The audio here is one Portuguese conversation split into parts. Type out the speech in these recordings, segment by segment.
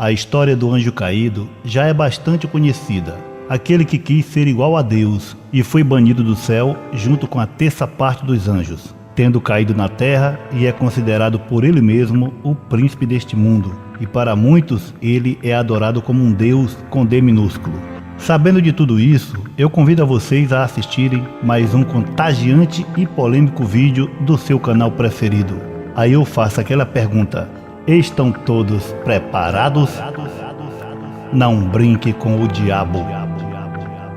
A história do anjo caído já é bastante conhecida. Aquele que quis ser igual a Deus e foi banido do céu junto com a terça parte dos anjos, tendo caído na terra, e é considerado por ele mesmo o príncipe deste mundo. E para muitos ele é adorado como um Deus com D minúsculo. Sabendo de tudo isso, eu convido a vocês a assistirem mais um contagiante e polêmico vídeo do seu canal preferido. Aí eu faço aquela pergunta: estão todos preparados? Não brinque com o diabo.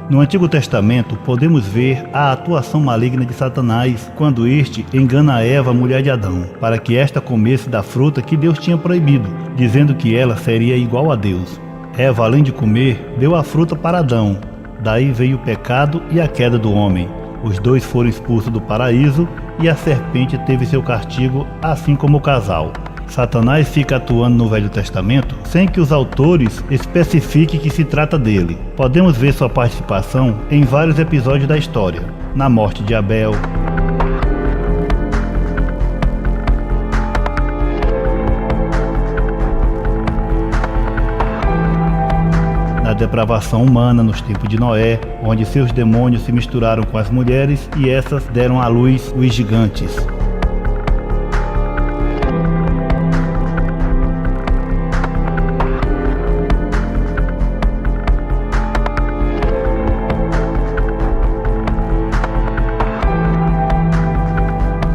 No Antigo Testamento podemos ver a atuação maligna de Satanás quando este engana Eva, mulher de Adão, para que esta comesse da fruta que Deus tinha proibido, dizendo que ela seria igual a Deus. Eva, além de comer, deu a fruta para Adão. Daí veio o pecado e a queda do homem. Os dois foram expulsos do paraíso e a serpente teve seu castigo, assim como o casal. Satanás fica atuando no Velho Testamento sem que os autores especifiquem que se trata dele. Podemos ver sua participação em vários episódios da história: na morte de Abel, na depravação humana nos tempos de Noé, onde seus demônios se misturaram com as mulheres e essas deram à luz os gigantes.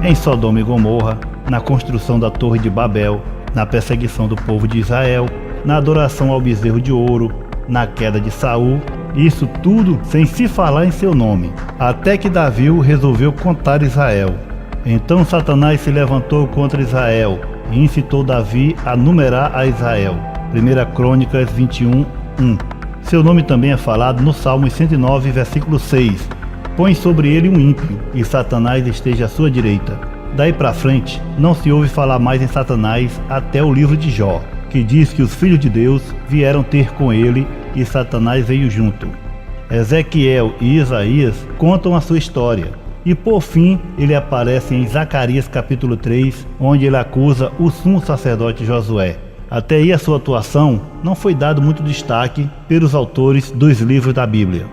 Em Sodoma e Gomorra, na construção da Torre de Babel, na perseguição do povo de Israel, na adoração ao bezerro de ouro, na queda de Saul, isso tudo sem se falar em seu nome, até que Davi resolveu contar Israel. Então Satanás se levantou contra Israel e incitou Davi a numerar a Israel. 1 Crônicas 21:1. Seu nome também é falado no Salmo 109, versículo 6. Põe sobre ele um ímpio, e Satanás esteja à sua direita. Daí para frente, não se ouve falar mais em Satanás até o livro de Jó, que diz que os filhos de Deus vieram ter com ele e Satanás veio junto. Ezequiel e Isaías contam a sua história. E por fim, ele aparece em Zacarias capítulo 3, onde ele acusa o sumo sacerdote Josué. Até aí a sua atuação não foi dado muito destaque pelos autores dos livros da Bíblia.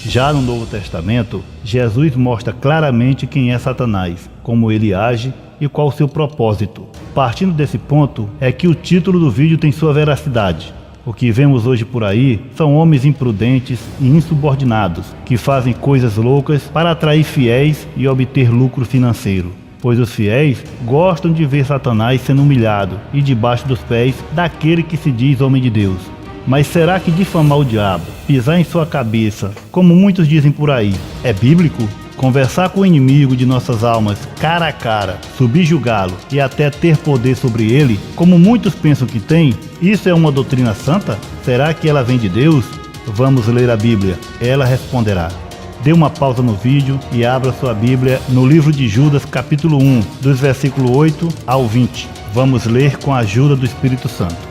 Já no Novo Testamento, Jesus mostra claramente quem é Satanás, como ele age e qual o seu propósito. Partindo desse ponto é que o título do vídeo tem sua veracidade. O que vemos hoje por aí são homens imprudentes e insubordinados que fazem coisas loucas para atrair fiéis e obter lucro financeiro. Pois os fiéis gostam de ver Satanás sendo humilhado e debaixo dos pés daquele que se diz homem de Deus. Mas será que difamar o diabo, pisar em sua cabeça, como muitos dizem por aí, é bíblico? Conversar com o inimigo de nossas almas cara a cara, subjugá-lo e até ter poder sobre ele, como muitos pensam que tem, isso é uma doutrina santa? Será que ela vem de Deus? Vamos ler a Bíblia, ela responderá. Dê uma pausa no vídeo e abra sua Bíblia no livro de Judas capítulo 1, dos versículos 8 ao 20. Vamos ler com a ajuda do Espírito Santo.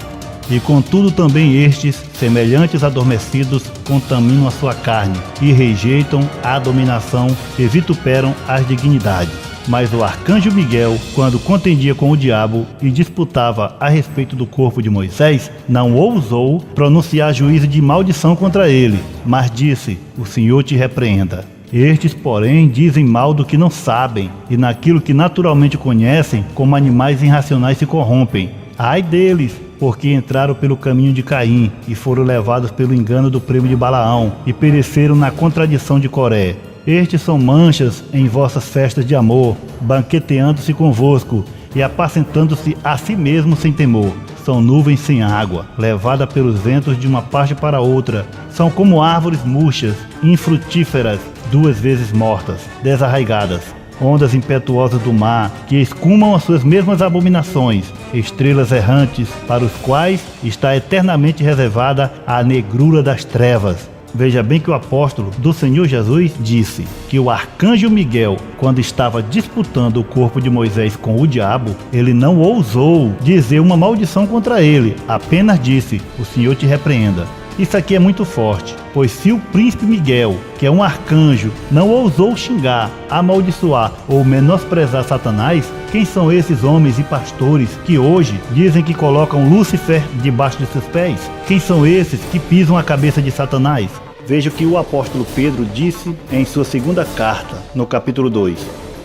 E contudo também estes, semelhantes adormecidos, contaminam a sua carne, e rejeitam a dominação e vituperam as dignidades. Mas o arcanjo Miguel, quando contendia com o diabo e disputava a respeito do corpo de Moisés, não ousou pronunciar juízo de maldição contra ele, mas disse: o Senhor te repreenda. Estes, porém, dizem mal do que não sabem, e naquilo que naturalmente conhecem, como animais irracionais se corrompem. Ai deles! Porque entraram pelo caminho de Caim e foram levados pelo engano do primo de Balaão e pereceram na contradição de Coré. Estes são manchas em vossas festas de amor, banqueteando-se convosco e apacentando-se a si mesmos sem temor. São nuvens sem água, levada pelos ventos de uma parte para outra. São como árvores murchas, infrutíferas, 2 vezes mortas, desarraigadas. Ondas impetuosas do mar, que escumam as suas mesmas abominações, estrelas errantes, para os quais está eternamente reservada a negrura das trevas. Veja bem que o apóstolo do Senhor Jesus disse que o arcanjo Miguel, quando estava disputando o corpo de Moisés com o diabo, ele não ousou dizer uma maldição contra ele, apenas disse: o Senhor te repreenda. Isso aqui é muito forte, pois se o príncipe Miguel, que é um arcanjo, não ousou xingar, amaldiçoar ou menosprezar Satanás, quem são esses homens e pastores que hoje dizem que colocam Lúcifer debaixo de seus pés? Quem são esses que pisam a cabeça de Satanás? Veja o que o apóstolo Pedro disse em sua segunda carta, no capítulo 2.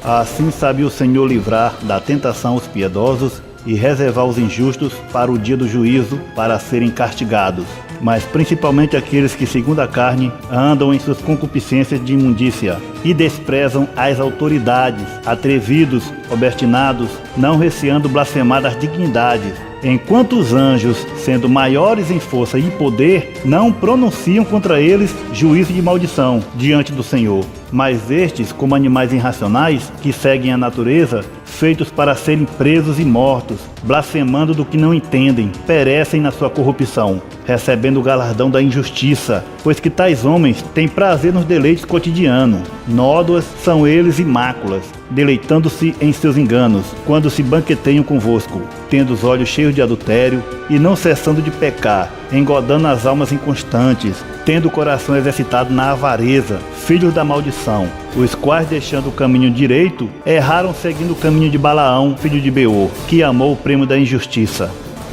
Assim sabe o Senhor livrar da tentação os piedosos e reservar os injustos para o dia do juízo, para serem castigados, mas principalmente aqueles que, segundo a carne, andam em suas concupiscências de imundícia e desprezam as autoridades, atrevidos, obstinados, não receando blasfemar das dignidades, enquanto os anjos, sendo maiores em força e poder, não pronunciam contra eles juízo de maldição diante do Senhor. Mas estes, como animais irracionais, que seguem a natureza, feitos para serem presos e mortos, blasfemando do que não entendem, perecem na sua corrupção, recebendo o galardão da injustiça, pois que tais homens têm prazer nos deleites cotidianos. Nódoas são eles e máculas, deleitando-se em seus enganos, quando se banqueteiam convosco, tendo os olhos cheios de adultério e não cessando de pecar, engodando as almas inconstantes, tendo o coração exercitado na avareza, filhos da maldição, os quais, deixando o caminho direito, erraram seguindo o caminho de Balaão, filho de Beor, que amou o prêmio da injustiça.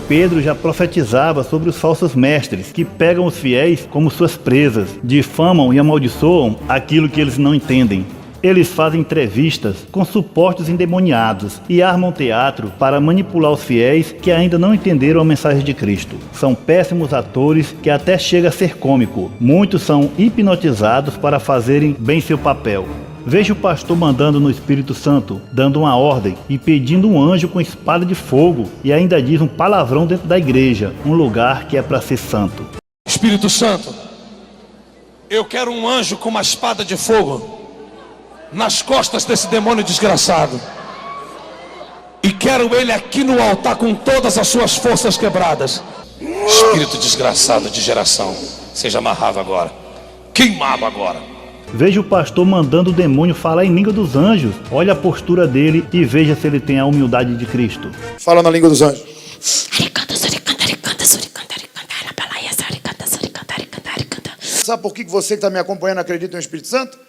Pedro já profetizava sobre os falsos mestres, que pegam os fiéis como suas presas, difamam e amaldiçoam aquilo que eles não entendem. Eles fazem entrevistas com supostos endemoniados e armam teatro para manipular os fiéis que ainda não entenderam a mensagem de Cristo. São péssimos atores que até chega a ser cômico. Muitos são hipnotizados para fazerem bem seu papel. Veja o pastor mandando no Espírito Santo, dando uma ordem e pedindo um anjo com espada de fogo, e ainda diz um palavrão dentro da igreja, um lugar que é para ser santo. Espírito Santo, eu quero um anjo com uma espada de fogo nas costas desse demônio desgraçado, e quero ele aqui no altar com todas as suas forças quebradas. Espírito desgraçado de geração, seja amarrado agora, queimado agora. Veja o pastor mandando o demônio falar em língua dos anjos. Olha a postura dele e veja se ele tem a humildade de Cristo. Fala na língua dos anjos. Sabe por que você que está me acompanhando acredita no Espírito Santo?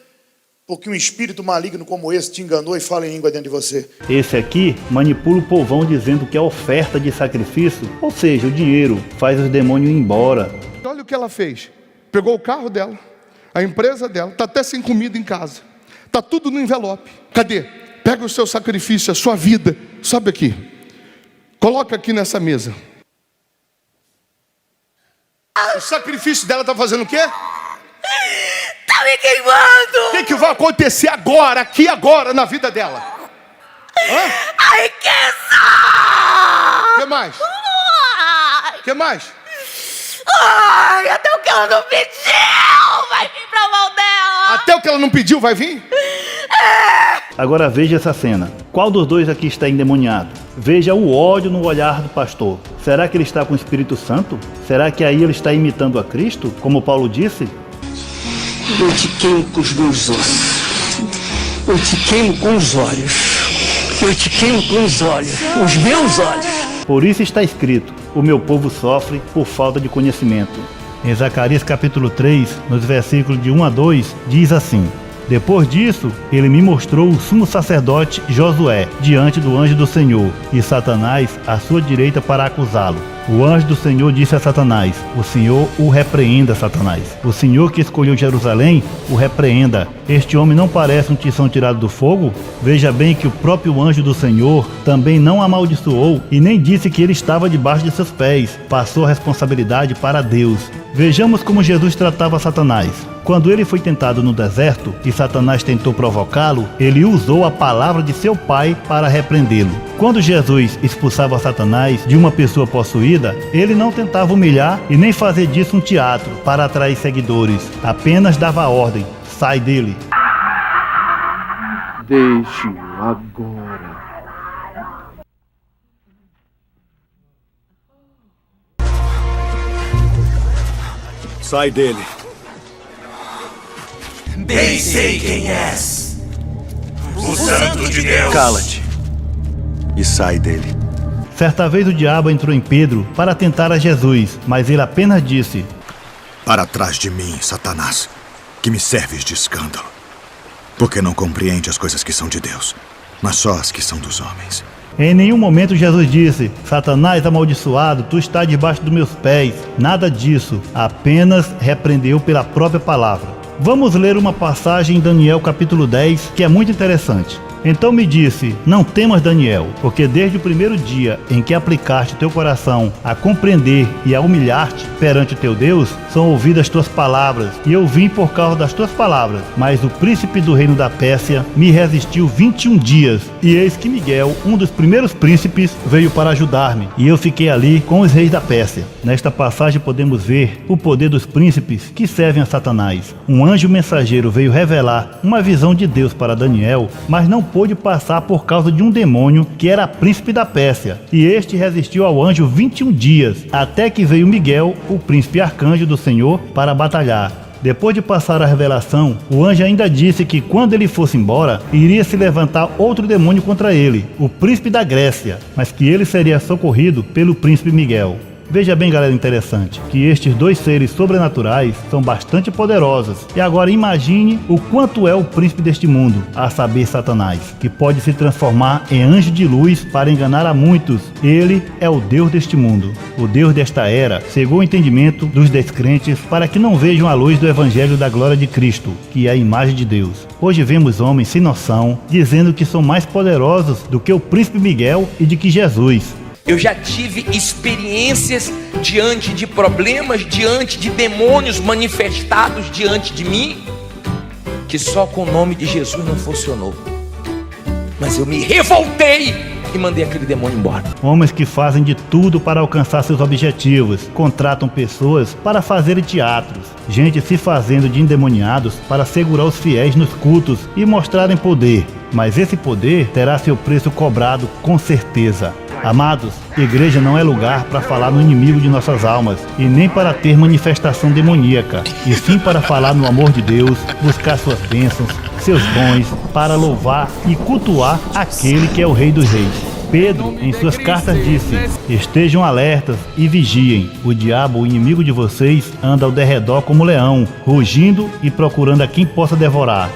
Porque um espírito maligno como esse te enganou e fala em língua dentro de você. Esse aqui manipula o povão dizendo que é oferta de sacrifício, ou seja, o dinheiro faz os demônios ir embora. Olha o que ela fez. Pegou o carro dela, a empresa dela, está até sem comida em casa. Está tudo no envelope. Cadê? Pega o seu sacrifício, a sua vida. Sobe aqui. Coloca aqui nessa mesa. O sacrifício dela está fazendo o quê? Tá me queimando! O que vai acontecer agora, aqui agora, na vida dela? A riqueza! O que mais? O que mais? Ai, até o que ela não pediu vai vir pra mão dela! Até o que ela não pediu vai vir? Agora veja essa cena. Qual dos dois aqui está endemoniado? Veja o ódio no olhar do pastor. Será que ele está com o Espírito Santo? Será que aí ele está imitando a Cristo, como Paulo disse? Eu te queimo com os meus ossos. Eu te queimo com os olhos. Eu te queimo com os olhos. Os meus olhos. Por isso está escrito: o meu povo sofre por falta de conhecimento. Em Zacarias capítulo 3, nos versículos de 1 a 2, diz assim: Depois disso, ele me mostrou o sumo sacerdote Josué diante do anjo do Senhor, e Satanás à sua direita para acusá-lo. O anjo do Senhor disse a Satanás: O Senhor o repreenda, Satanás. O Senhor que escolheu Jerusalém o repreenda. Este homem não parece um tição tirado do fogo? Veja bem que o próprio anjo do Senhor também não amaldiçoou e nem disse que ele estava debaixo de seus pés. Passou a responsabilidade para Deus. Vejamos como Jesus tratava Satanás. Quando ele foi tentado no deserto e Satanás tentou provocá-lo, ele usou a palavra de seu pai para repreendê-lo. Quando Jesus expulsava Satanás de uma pessoa possuída, ele não tentava humilhar e nem fazer disso um teatro para atrair seguidores. Apenas dava a ordem: sai dele. Deixe-o agora. Sai dele. Bem sei quem és. O Santo de Deus. Cala-te e sai dele. Certa vez o diabo entrou em Pedro para tentar a Jesus, mas ele apenas disse: Para trás de mim, Satanás, que me serves de escândalo. Porque não compreende as coisas que são de Deus, mas só as que são dos homens. Em nenhum momento Jesus disse: Satanás amaldiçoado, tu estás debaixo dos meus pés. Nada disso, apenas repreendeu pela própria palavra. Vamos ler uma passagem em Daniel capítulo 10, que é muito interessante. Então me disse: não temas, Daniel, porque desde o primeiro dia em que aplicaste teu coração a compreender e a humilhar-te perante teu Deus, são ouvidas tuas palavras, e eu vim por causa das tuas palavras. Mas o príncipe do reino da Pérsia me resistiu 21 dias, e eis que Miguel, um dos primeiros príncipes, veio para ajudar-me, e eu fiquei ali com os reis da Pérsia. Nesta passagem podemos ver o poder dos príncipes que servem a Satanás. Um anjo mensageiro veio revelar uma visão de Deus para Daniel, mas não pôde passar por causa de um demônio que era príncipe da Pérsia, e este resistiu ao anjo 21 dias, até que veio Miguel, o príncipe arcanjo do Senhor, para batalhar. Depois de passar a revelação, o anjo ainda disse que quando ele fosse embora, iria se levantar outro demônio contra ele, o príncipe da Grécia, mas que ele seria socorrido pelo príncipe Miguel. Veja bem, galera, interessante, que estes dois seres sobrenaturais são bastante poderosos. E agora imagine o quanto é o príncipe deste mundo, a saber, Satanás, que pode se transformar em anjo de luz para enganar a muitos. Ele é o Deus deste mundo. O Deus desta era cegou o entendimento dos descrentes para que não vejam a luz do evangelho da glória de Cristo, que é a imagem de Deus. Hoje vemos homens sem noção dizendo que são mais poderosos do que o príncipe Miguel e de que Jesus. Eu já tive experiências diante de problemas, diante de demônios manifestados diante de mim, que só com o nome de Jesus não funcionou. Mas eu me revoltei e mandei aquele demônio embora. Homens que fazem de tudo para alcançar seus objetivos, contratam pessoas para fazerem teatros, gente se fazendo de endemoniados para segurar os fiéis nos cultos e mostrarem poder. Mas esse poder terá seu preço cobrado com certeza. Amados, igreja não é lugar para falar no inimigo de nossas almas e nem para ter manifestação demoníaca, e sim para falar no amor de Deus, buscar suas bênçãos, seus dons, para louvar e cultuar aquele que é o Rei dos Reis. Pedro, em suas cartas, disse: estejam alertas e vigiem. O diabo, o inimigo de vocês, anda ao derredor como leão, rugindo e procurando a quem possa devorar.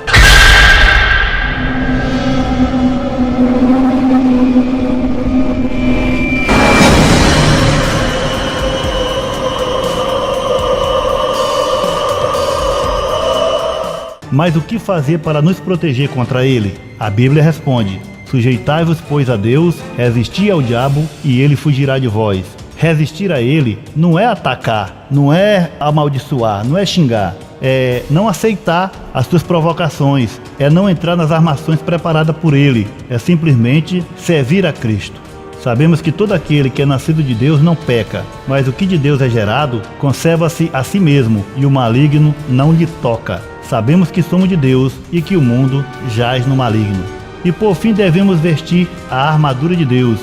Mas o que fazer para nos proteger contra ele? A Bíblia responde: sujeitai-vos, pois, a Deus, resisti ao diabo e ele fugirá de vós. Resistir a ele não é atacar, não é amaldiçoar, não é xingar, é não aceitar as suas provocações, é não entrar nas armações preparadas por ele, é simplesmente servir a Cristo. Sabemos que todo aquele que é nascido de Deus não peca, mas o que de Deus é gerado conserva-se a si mesmo e o maligno não lhe toca. Sabemos que somos de Deus e que o mundo jaz no maligno. E por fim devemos vestir a armadura de Deus.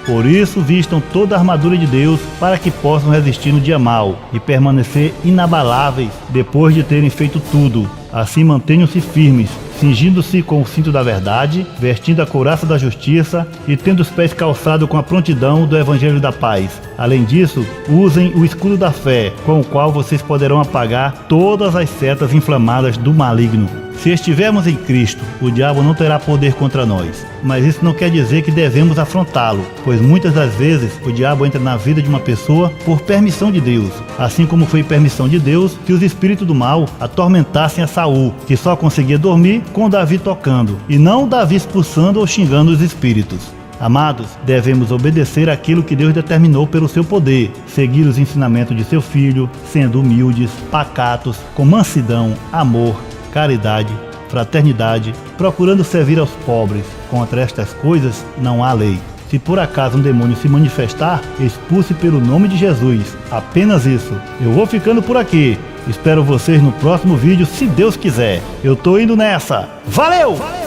Por isso vistam toda a armadura de Deus para que possam resistir no dia mau e permanecer inabaláveis depois de terem feito tudo. Assim mantenham-se firmes, cingindo-se com o cinto da verdade, vestindo a couraça da justiça e tendo os pés calçados com a prontidão do evangelho da paz. Além disso, usem o escudo da fé, com o qual vocês poderão apagar todas as setas inflamadas do maligno. Se estivermos em Cristo, o diabo não terá poder contra nós. Mas isso não quer dizer que devemos afrontá-lo, pois muitas das vezes o diabo entra na vida de uma pessoa por permissão de Deus, assim como foi permissão de Deus que os espíritos do mal atormentassem a Saul, que só conseguia dormir com Davi tocando, e não Davi expulsando ou xingando os espíritos. Amados, devemos obedecer aquilo que Deus determinou pelo seu poder, seguir os ensinamentos de seu Filho, sendo humildes, pacatos, com mansidão, amor, caridade, fraternidade, procurando servir aos pobres. Contra estas coisas não há lei. Se por acaso um demônio se manifestar, expulse pelo nome de Jesus. Apenas isso. Eu vou ficando por aqui. Espero vocês no próximo vídeo, se Deus quiser. Eu tô indo nessa. Valeu!